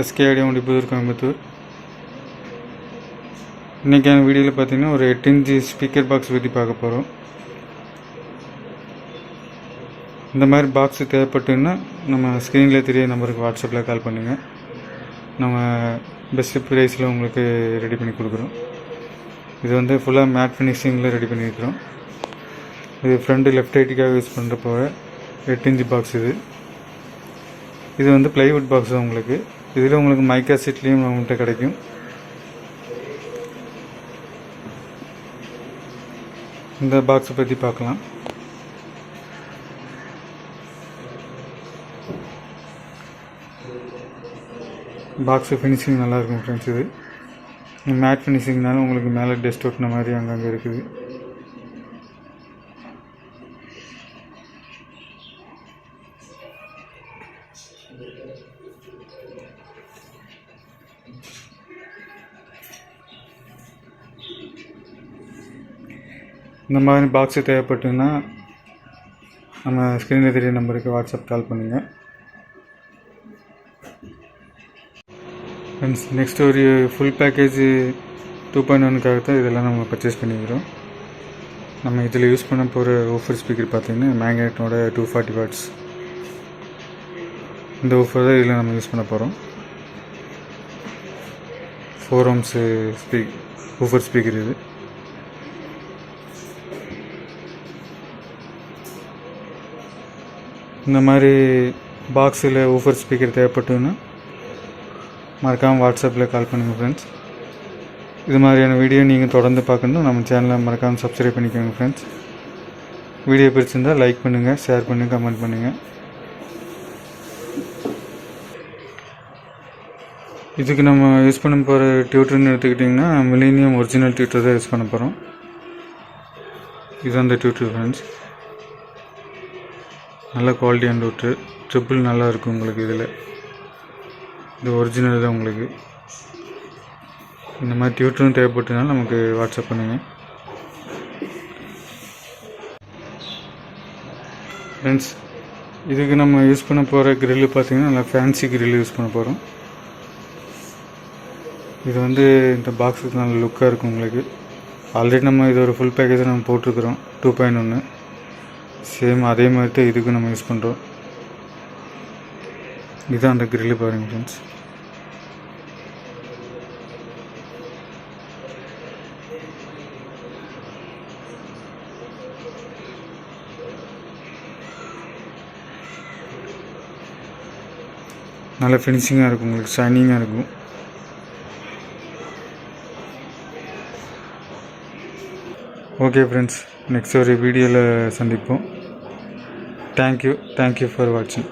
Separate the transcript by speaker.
Speaker 1: SK audio முடிப்பதூர் Coimbatore. இன்றைக்கான வீடியோவில் பார்த்திங்கன்னா ஒரு 8 இன்ச்சு ஸ்பீக்கர் பாக்ஸ் பற்றி பார்க்க போகிறோம். இந்த மாதிரி பாக்ஸ் தேவைப்பட்டுன்னா நம்ம ஸ்க்ரீனில் தெரிய நம்பருக்கு வாட்ஸ்அப்பில் கால் பண்ணுங்கள். நம்ம பெஸ்ட்டு ப்ரைஸில் உங்களுக்கு ரெடி பண்ணி கொடுக்குறோம். இது வந்து ஃபுல்லாக மேட் ஃபினிஷிங்கில் ரெடி பண்ணியிருக்கிறோம். இது ஃப்ரண்ட்டு லெஃப்ட் ரைட்டுக்காக யூஸ் பண்ணுற போகிற 8 இன்ச்சு பாக்ஸ். இது வந்து ப்ளைவுட் பாக்ஸ் தான் உங்களுக்கு. இதில் உங்களுக்கு மைக்கா சீட்லேயும் நம்மகிட்ட கிடைக்கும். இந்த பாக்ஸை பற்றி பார்க்கலாம். பாக்ஸு ஃபினிஷிங் நல்லாயிருக்கும் ஃப்ரெண்ட்ஸ். இது மேட் ஃபினிஷிங்னால உங்களுக்கு மேலே டஸ்ட் ஒட்டின மாதிரி அங்கங்கே இருக்குது. இந்த மாதிரி பாக்ஸு தேவைப்பட்டுன்னா நம்ம ஸ்க்ரீனில் தெரிய நம்பருக்கு வாட்ஸ்அப் கால் பண்ணுங்கள். ஃப்ரெண்ட்ஸ், நெக்ஸ்ட் ஒரு ஃபுல் பேக்கேஜ் 2.1க்காக தான் இதெல்லாம் நம்ம பர்ச்சேஸ் பண்ணிக்கிறோம். நம்ம இதில் யூஸ் பண்ண போகிற ஊஃபர் ஸ்பீக்கர் பார்த்திங்கன்னா மேக்னெட்டோட 240 வாட்ஸ். இந்த ஊஃபர் தான் இதில் நம்ம யூஸ் பண்ண போகிறோம். 4 ohms ஊஃபர் ஸ்பீக்கர் இது. இந்த மாதிரி பாக்ஸில் ஊஃபர் ஸ்பீக்கர் தேவைப்பட்டுன்னா மறக்காமல் வாட்ஸ்அப்பில் கால் பண்ணுங்கள் ஃப்ரெண்ட்ஸ். இது மாதிரியான வீடியோ நீங்கள் தொடர்ந்து பார்க்கணும் நம்ம சேனலை மறக்காமல் சப்ஸ்கிரைப் பண்ணிக்கோங்க ஃப்ரெண்ட்ஸ். வீடியோ பிடிச்சிருந்தால் லைக் பண்ணுங்கள், ஷேர் பண்ணுங்கள், கமெண்ட் பண்ணுங்கள். இதுக்கு நம்ம யூஸ் பண்ண போகிற டியூட்டர்னு எடுத்துக்கிட்டிங்கன்னா மில்லேனியம் ஒரிஜினல் டியூட்டர் தான் யூஸ் பண்ண போகிறோம். இது அந்த டியூட்டர் ஃப்ரெண்ட்ஸ். நல்ல குவாலிட்டியான டியூட்டர், ட்ரிபிள் நல்லா இருக்கும் உங்களுக்கு. இதில் இது ஒரிஜினல் தான் உங்களுக்கு. இந்த மாதிரி டியூட்டரும் தேவைப்பட்டதுனால நமக்கு வாட்ஸ்அப் பண்ணுங்கள் ஃப்ரெண்ட்ஸ். இதுக்கு நம்ம யூஸ் பண்ண போகிற கிரில்லு பார்த்திங்கன்னா நல்லா ஃபேன்சி கிரில் யூஸ் பண்ண போகிறோம். இது வந்து இந்த பாக்ஸுக்கு நல்ல லுக்காக இருக்கும் உங்களுக்கு. ஆல்ரெடி நம்ம இது ஒரு ஃபுல் பேக்கேஜை நம்ம போட்டிருக்கிறோம் 2.1. சேம் அதே மாதிரி தான் இதுக்கு நம்ம யூஸ் பண்ணுறோம். இதுதான் அந்த கிரில்லு பாருங்கள் ஃப்ரெண்ட்ஸ். நல்ல ஃபினிஷிங்காக இருக்கும் உங்களுக்கு, ஷைனிங்காக இருக்கும். ஓகே ஃப்ரெண்ட்ஸ், நெக்ஸ்ட் ஒரு வீடியோவில் சந்திப்போம். தேங்க்யூ ஃபார் வாட்சிங்.